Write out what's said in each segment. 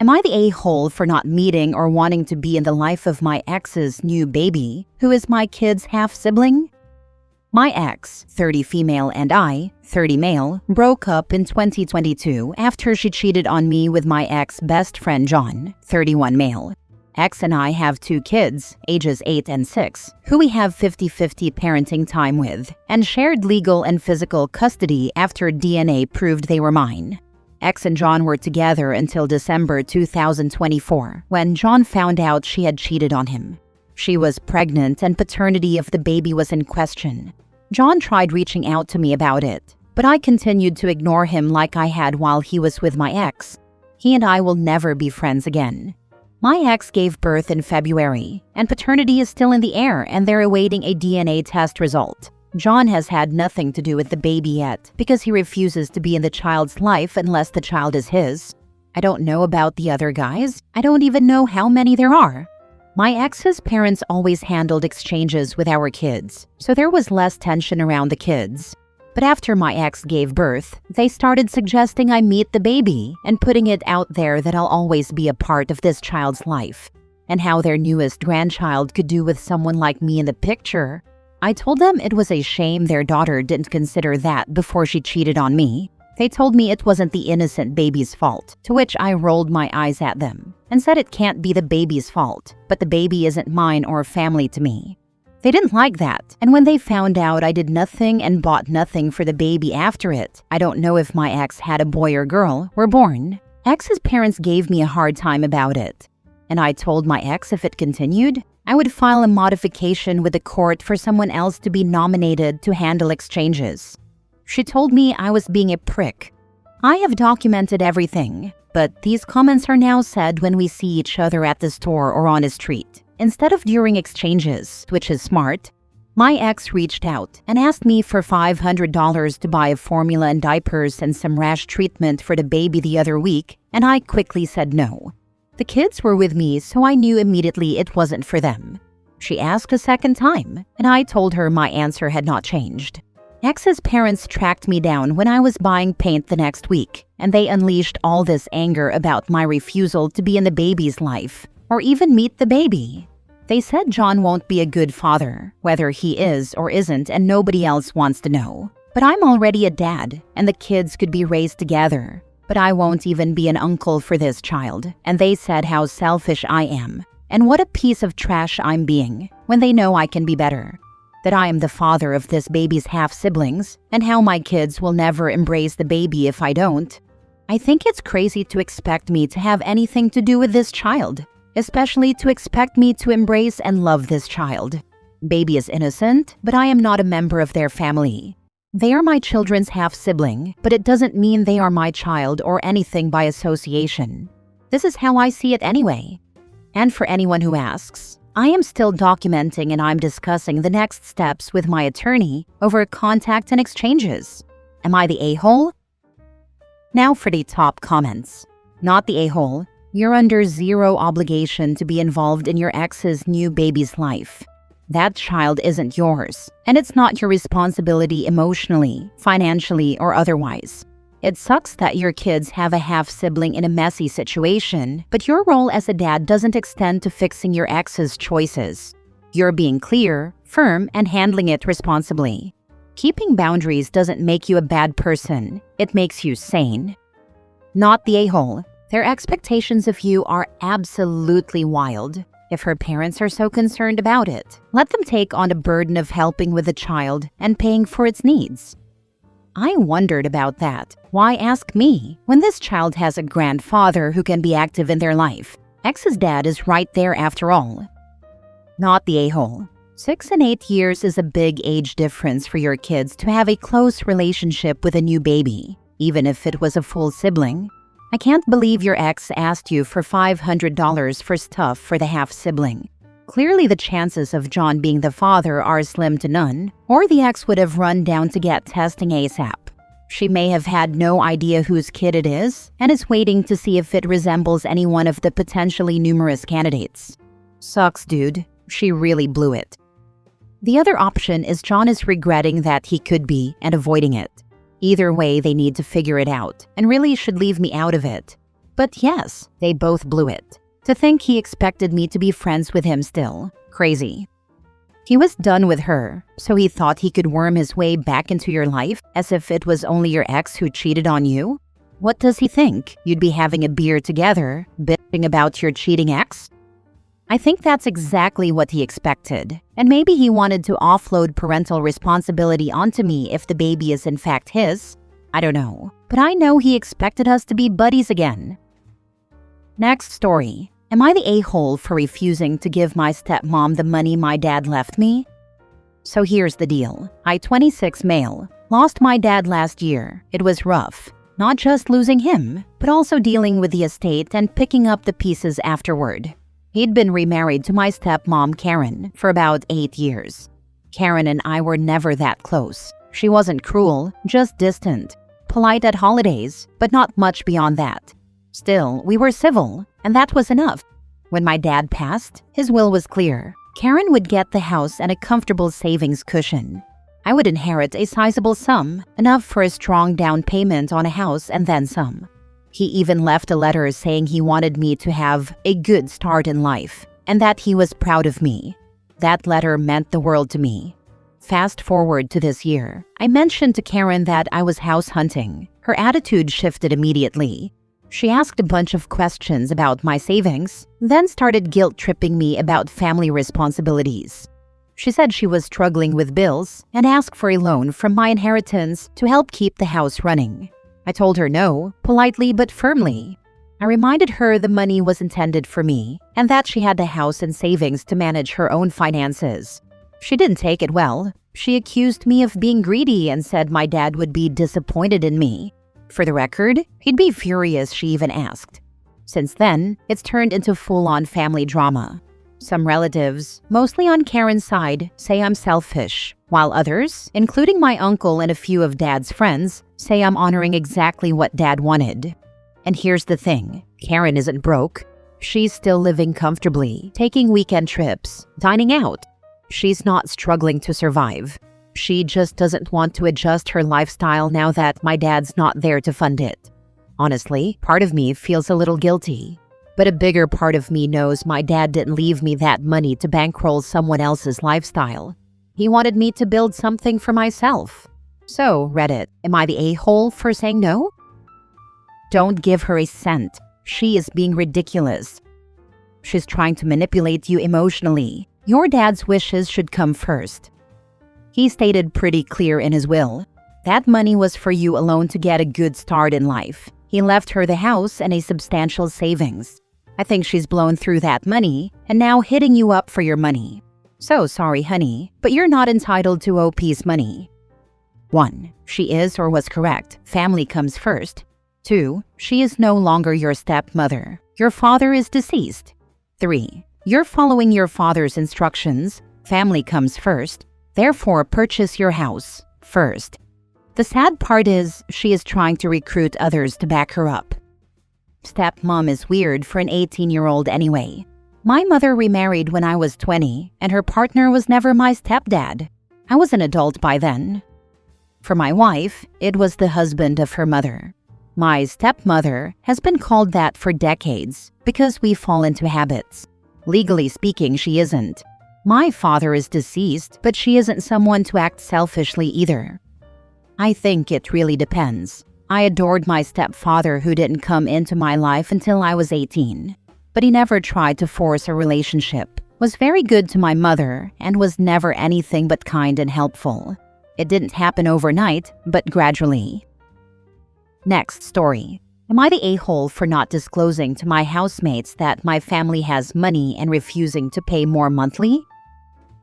Am I the a-hole for not meeting or wanting to be in the life of my ex's new baby, who is my kid's half-sibling? My ex, 30 female, and I, 30 male, broke up in 2022 after she cheated on me with my ex-best friend John, 31 male. Ex and I have 2 kids, ages 8 and 6, who we have 50-50 parenting time with, and shared legal and physical custody after DNA proved they were mine. Ex and John were together until December 2024, when John found out she had cheated on him. She was pregnant and paternity of the baby was in question. John tried reaching out to me about it, but I continued to ignore him like I had while he was with my ex. He and I will never be friends again. My ex gave birth in February, and paternity is still in the air and they're awaiting a DNA test result. John has had nothing to do with the baby yet because he refuses to be in the child's life unless the child is his. I don't know about the other guys. I don't even know how many there are. My ex's parents always handled exchanges with our kids, so there was less tension around the kids. But after my ex gave birth, they started suggesting I meet the baby and putting it out there that I'll always be a part of this child's life, and how their newest grandchild could do with someone like me in the picture. I told them it was a shame their daughter didn't consider that before she cheated on me. They told me it wasn't the innocent baby's fault, to which I rolled my eyes at them and said it can't be the baby's fault, but the baby isn't mine or family to me. They didn't like that, and when they found out I did nothing and bought nothing for the baby after it, I don't know if my ex had a boy or girl, were born. Ex's parents gave me a hard time about it, and I told my ex if it continued, I would file a modification with the court for someone else to be nominated to handle exchanges. She told me I was being a prick. I have documented everything, but these comments are now said when we see each other at the store or on a street, instead of during exchanges, which is smart. My ex reached out and asked me for $500 to buy a formula and diapers and some rash treatment for the baby the other week, and I quickly said no. The kids were with me, so I knew immediately it wasn't for them. She asked a second time, and I told her my answer had not changed. Ex's parents tracked me down when I was buying paint the next week, and they unleashed all this anger about my refusal to be in the baby's life, or even meet the baby. They said John won't be a good father, whether he is or isn't, and nobody else wants to know. But I'm already a dad, and the kids could be raised together. But I won't even be an uncle for this child, and they said how selfish I am, and what a piece of trash I'm being, when they know I can be better. That I am the father of this baby's half-siblings, and how my kids will never embrace the baby if I don't. I think it's crazy to expect me to have anything to do with this child, especially to expect me to embrace and love this child. Baby is innocent, but I am not a member of their family. They are my children's half-sibling, but it doesn't mean they are my child or anything by association. This is how I see it anyway. And for anyone who asks, I am still documenting and I'm discussing the next steps with my attorney over contact and exchanges. Am I the a-hole? Now for the top comments. Not the a-hole. You're under zero obligation to be involved in your ex's new baby's life. That child isn't yours, and it's not your responsibility emotionally, financially, or otherwise. It sucks that your kids have a half-sibling in a messy situation, but your role as a dad doesn't extend to fixing your ex's choices. You're being clear, firm, and handling it responsibly. Keeping boundaries doesn't make you a bad person. It makes you sane. Not the a-hole. Their expectations of you are absolutely wild. If her parents are so concerned about it, let them take on the burden of helping with the child and paying for its needs. I wondered about that. Why ask me when this child has a grandfather who can be active in their life? Ex's dad is right there after all. Not the a-hole. 6 and 8 years is a big age difference for your kids to have a close relationship with a new baby, even if it was a full sibling. I can't believe your ex asked you for $500 for stuff for the half-sibling. Clearly the chances of John being the father are slim to none, or the ex would have run down to get testing ASAP. She may have had no idea whose kid it is, and is waiting to see if it resembles any one of the potentially numerous candidates. Sucks, dude. She really blew it. The other option is John is regretting that he could be and avoiding it. Either way, they need to figure it out, and really should leave me out of it. But yes, they both blew it. To think he expected me to be friends with him still. Crazy. He was done with her, so he thought he could worm his way back into your life as if it was only your ex who cheated on you? What does he think? You'd be having a beer together, bitching about your cheating ex? I think that's exactly what he expected. And maybe he wanted to offload parental responsibility onto me if the baby is in fact his. I don't know. But I know he expected us to be buddies again. Next story. Am I the a-hole for refusing to give my stepmom the money my dad left me? So here's the deal. I, 26 male, lost my dad last year. It was rough. Not just losing him, but also dealing with the estate and picking up the pieces afterward. He'd been remarried to my stepmom, Karen, for about 8 years. Karen and I were never that close. She wasn't cruel, just distant. Polite at holidays, but not much beyond that. Still, we were civil, and that was enough. When my dad passed, his will was clear. Karen would get the house and a comfortable savings cushion. I would inherit a sizable sum, enough for a strong down payment on a house and then some. He even left a letter saying he wanted me to have a good start in life, and that he was proud of me. That letter meant the world to me. Fast forward to this year, I mentioned to Karen that I was house hunting. Her attitude shifted immediately. She asked a bunch of questions about my savings, then started guilt-tripping me about family responsibilities. She said she was struggling with bills and asked for a loan from my inheritance to help keep the house running. I told her no, politely but firmly. I reminded her the money was intended for me and that she had the house and savings to manage her own finances. She didn't take it well. She accused me of being greedy and said my dad would be disappointed in me. For the record, he'd be furious she even asked. Since then, it's turned into full-on family drama. Some relatives, mostly on Karen's side, say I'm selfish, while others, including my uncle and a few of Dad's friends, say I'm honoring exactly what Dad wanted. And here's the thing, Karen isn't broke. She's still living comfortably, taking weekend trips, dining out. She's not struggling to survive. She just doesn't want to adjust her lifestyle now that my dad's not there to fund it. Honestly, part of me feels a little guilty. But a bigger part of me knows my dad didn't leave me that money to bankroll someone else's lifestyle. He wanted me to build something for myself. So, Reddit, am I the a-hole for saying no? Don't give her a cent. She is being ridiculous. She's trying to manipulate you emotionally. Your dad's wishes should come first. He stated pretty clear in his will. That money was for you alone to get a good start in life. He left her the house and a substantial savings. I think she's blown through that money and now hitting you up for your money. So sorry, honey, but you're not entitled to OP's money. 1. She is or was correct. Family comes first. 2. She is no longer your stepmother. Your father is deceased. 3. You're following your father's instructions. Family comes first. Therefore, purchase your house first. The sad part is, she is trying to recruit others to back her up. Stepmom is weird for an 18-year-old anyway. My mother remarried when I was 20, and her partner was never my stepdad. I was an adult by then. For my wife, it was the husband of her mother. My stepmother has been called that for decades because we fall into habits. Legally speaking, she isn't. My father is deceased, but she isn't someone to act selfishly either. I think it really depends. I adored my stepfather who didn't come into my life until I was 18. But he never tried to force a relationship, was very good to my mother, and was never anything but kind and helpful. It didn't happen overnight, but gradually. Next story. Am I the a-hole for not disclosing to my housemates that my family has money and refusing to pay more monthly?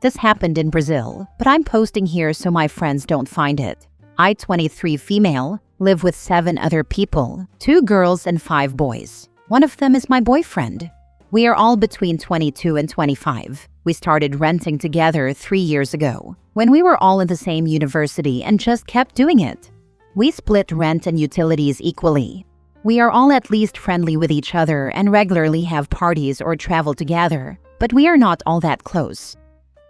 This happened in Brazil, but I'm posting here so my friends don't find it. I, 23 female, live with 7 other people, 2 girls and 5 boys. One of them is my boyfriend. We are all between 22 and 25. We started renting together 3 years ago, when we were all in the same university and just kept doing it. We split rent and utilities equally. We are all at least friendly with each other and regularly have parties or travel together, but we are not all that close.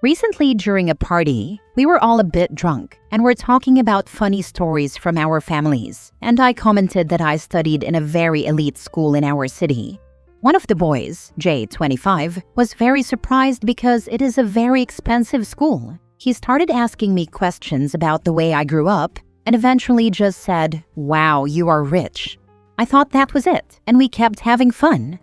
Recently, during a party, we were all a bit drunk and were talking about funny stories from our families, and I commented that I studied in a very elite school in our city. One of the boys, Jay, 25, was very surprised because it is a very expensive school. He started asking me questions about the way I grew up and eventually just said, "Wow, you are rich." I thought that was it, and we kept having fun.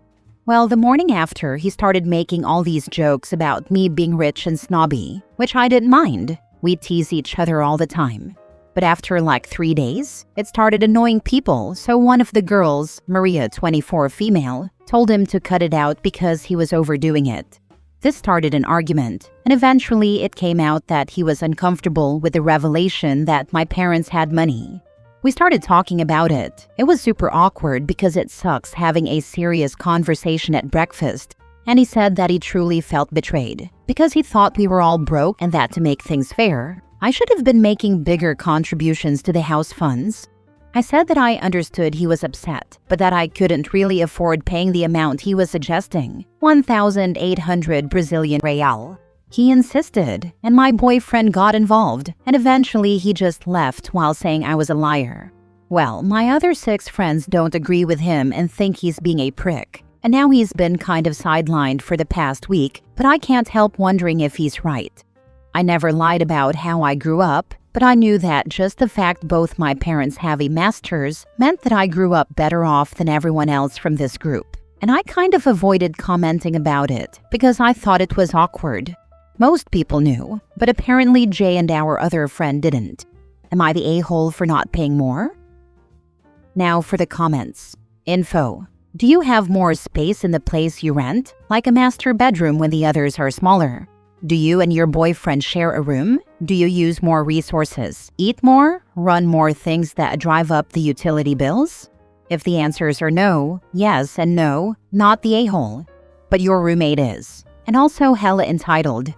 Well, the morning after, he started making all these jokes about me being rich and snobby, which I didn't mind. We tease each other all the time. But after like 3 days, it started annoying people, so one of the girls, Maria, 24, female, told him to cut it out because he was overdoing it. This started an argument, and eventually it came out that he was uncomfortable with the revelation that my parents had money. We started talking about it. It was super awkward because it sucks having a serious conversation at breakfast, and he said that he truly felt betrayed because he thought we were all broke and that to make things fair, I should have been making bigger contributions to the house funds. I said that I understood he was upset, but that I couldn't really afford paying the amount he was suggesting, 1,800 Brazilian real. He insisted, and my boyfriend got involved, and eventually he just left while saying I was a liar. Well, my other 6 friends don't agree with him and think he's being a prick, and now he's been kind of sidelined for the past week, but I can't help wondering if he's right. I never lied about how I grew up, but I knew that just the fact both my parents have a master's meant that I grew up better off than everyone else from this group, and I kind of avoided commenting about it because I thought it was awkward. Most people knew, but apparently Jay and our other friend didn't. Am I the a-hole for not paying more? Now for the comments. Info. Do you have more space in the place you rent, like a master bedroom when the others are smaller? Do you and your boyfriend share a room? Do you use more resources, eat more, run more things that drive up the utility bills? If the answers are no, yes, and no, not the a-hole. But your roommate is. And also hella entitled.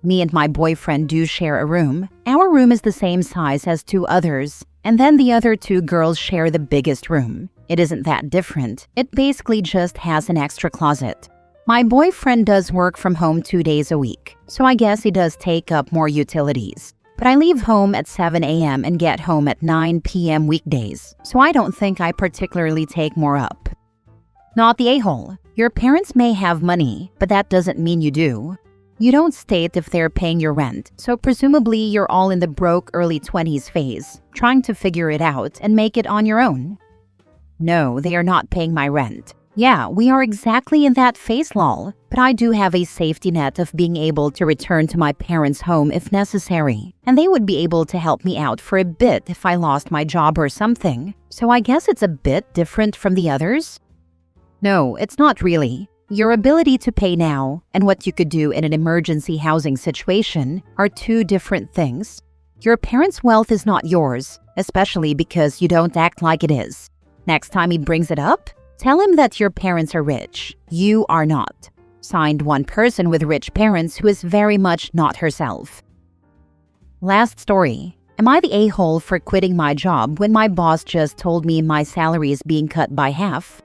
Me and my boyfriend do share a room. Our room is the same size as 2 others, and then the other 2 girls share the biggest room. It isn't that different. It basically just has an extra closet. My boyfriend does work from home 2 days a week, so I guess he does take up more utilities. But I leave home at 7 a.m. and get home at 9 p.m. weekdays, so I don't think I particularly take more up. Not the a-hole. Your parents may have money, but that doesn't mean you do. You don't state if they're paying your rent, so presumably you're all in the broke early 20s phase, trying to figure it out and make it on your own. No, they are not paying my rent. Yeah, we are exactly in that phase, lol, but I do have a safety net of being able to return to my parents' home if necessary, and they would be able to help me out for a bit if I lost my job or something, so I guess it's a bit different from the others? No, it's not really. Your ability to pay now and what you could do in an emergency housing situation are 2 different things. Your parents' wealth is not yours, especially because you don't act like it is. Next time he brings it up, tell him that your parents are rich. You are not. Signed, one person with rich parents who is very much not herself. Last story. Am I the a-hole for quitting my job when my boss just told me my salary is being cut by half?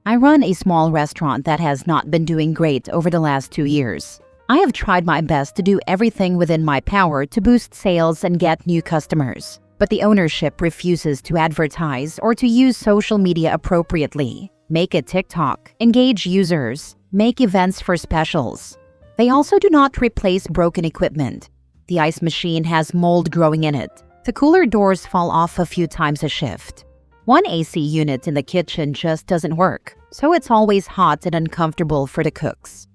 I run a small restaurant that has not been doing great over the last 2 years. I have tried my best to do everything within my power to boost sales and get new customers, but the ownership refuses to advertise or to use social media appropriately, make a TikTok, engage users, make events for specials. They also do not replace broken equipment. The ice machine has mold growing in it. The cooler doors fall off a few times a shift. One AC unit in the kitchen just doesn't work, so it's always hot and uncomfortable for the cooks.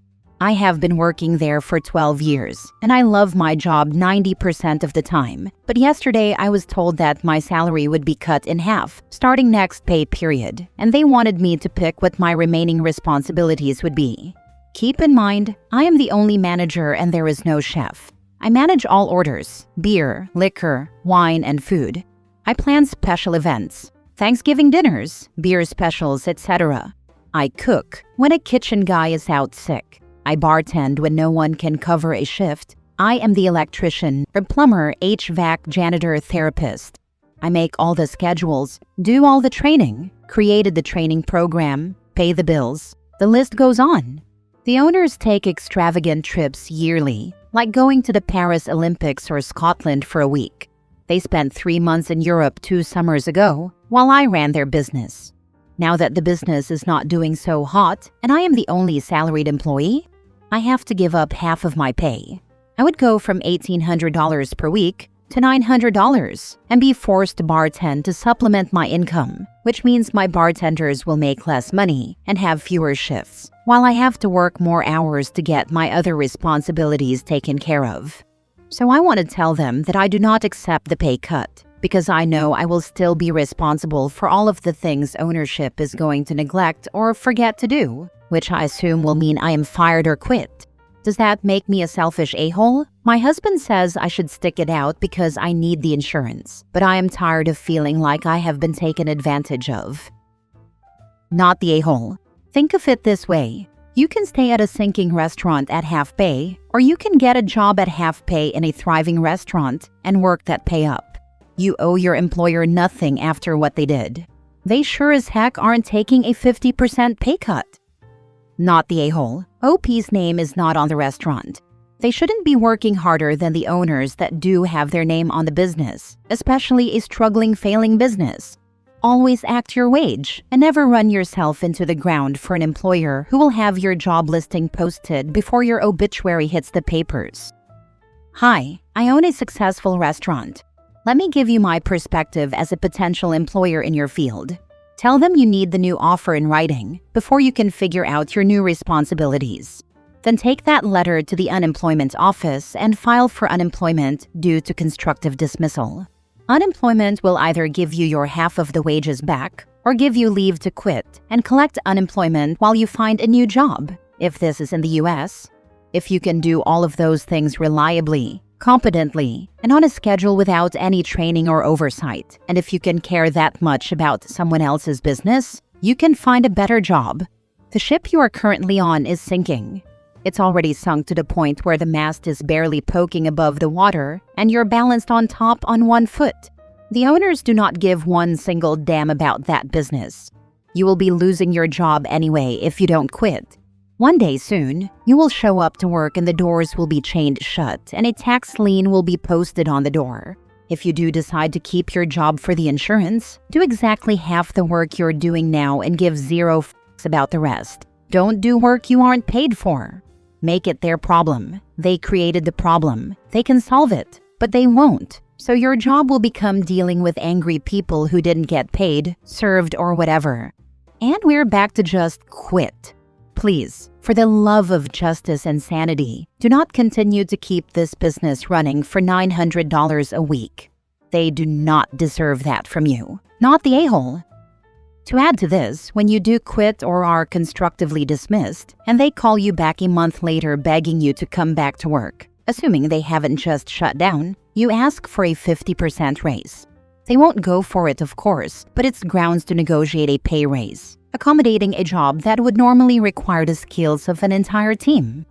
I have been working there for 12 years, and I love my job 90% of the time. But yesterday I was told that my salary would be cut in half, starting next pay period, and they wanted me to pick what my remaining responsibilities would be. Keep in mind, I am the only manager and there is no chef. I manage all orders, beer, liquor, wine, and food. I plan special events, Thanksgiving dinners, beer specials, etc. I cook when a kitchen guy is out sick. I bartend when no one can cover a shift. I am the electrician or plumber, HVAC, janitor, therapist. I make all the schedules, do all the training, created the training program, pay the bills. The list goes on. The owners take extravagant trips yearly. like going to the Paris Olympics or Scotland for a week. They spent 3 months in Europe 2 summers ago while I ran their business. Now that the business is not doing so hot and I am the only salaried employee, I have to give up half of my pay. I would go from $1,800 per week to $900 and be forced to bartend to supplement my income, which means my bartenders will make less money and have fewer shifts, while I have to work more hours to get my other responsibilities taken care of. So I want to tell them that I do not accept the pay cut, because I know I will still be responsible for all of the things ownership is going to neglect or forget to do, which I assume will mean I am fired or quit. Does that make me a selfish a-hole? My husband says I should stick it out because I need the insurance, but I am tired of feeling like I have been taken advantage of. Not the a-hole. Think of it this way. You can stay at a sinking restaurant at half pay, or you can get a job at half pay in a thriving restaurant and work that pay up. You owe your employer nothing after what they did. They sure as heck aren't taking a 50% pay cut. Not the a-hole. OP's name is not on the restaurant. They shouldn't be working harder than the owners that do have their name on the business, especially a struggling, failing business. Always act your wage and never run yourself into the ground for an employer who will have your job listing posted before your obituary hits the papers. Hi, I own a successful restaurant. Let me give you my perspective as a potential employer in your field. Tell them you need the new offer in writing before you can figure out your new responsibilities. Then take that letter to the unemployment office and file for unemployment due to constructive dismissal. Unemployment will either give you your half of the wages back or give you leave to quit and collect unemployment while you find a new job, if this is in the US. If you can do all of those things reliably, competently, and on a schedule without any training or oversight, and if you can care that much about someone else's business, you can find a better job. The ship you are currently on is sinking. It's already sunk to the point where the mast is barely poking above the water and you're balanced on top on one foot. The owners do not give one single damn about that business. You will be losing your job anyway if you don't quit. One day soon, you will show up to work and the doors will be chained shut and a tax lien will be posted on the door. If you do decide to keep your job for the insurance, do exactly half the work you're doing now and give zero fucks about the rest. Don't do work you aren't paid for. Make it their problem. They created the problem. They can solve it, but they won't. So your job will become dealing with angry people who didn't get paid, served, or whatever. And we're back to just quit. Please, for the love of justice and sanity, do not continue to keep this business running for $900 a week. They do not deserve that from you. Not the a-hole. To add to this, when you do quit or are constructively dismissed, and they call you back a month later begging you to come back to work, assuming they haven't just shut down, you ask for a 50% raise. They won't go for it, of course, but it's grounds to negotiate a pay raise, accommodating a job that would normally require the skills of an entire team.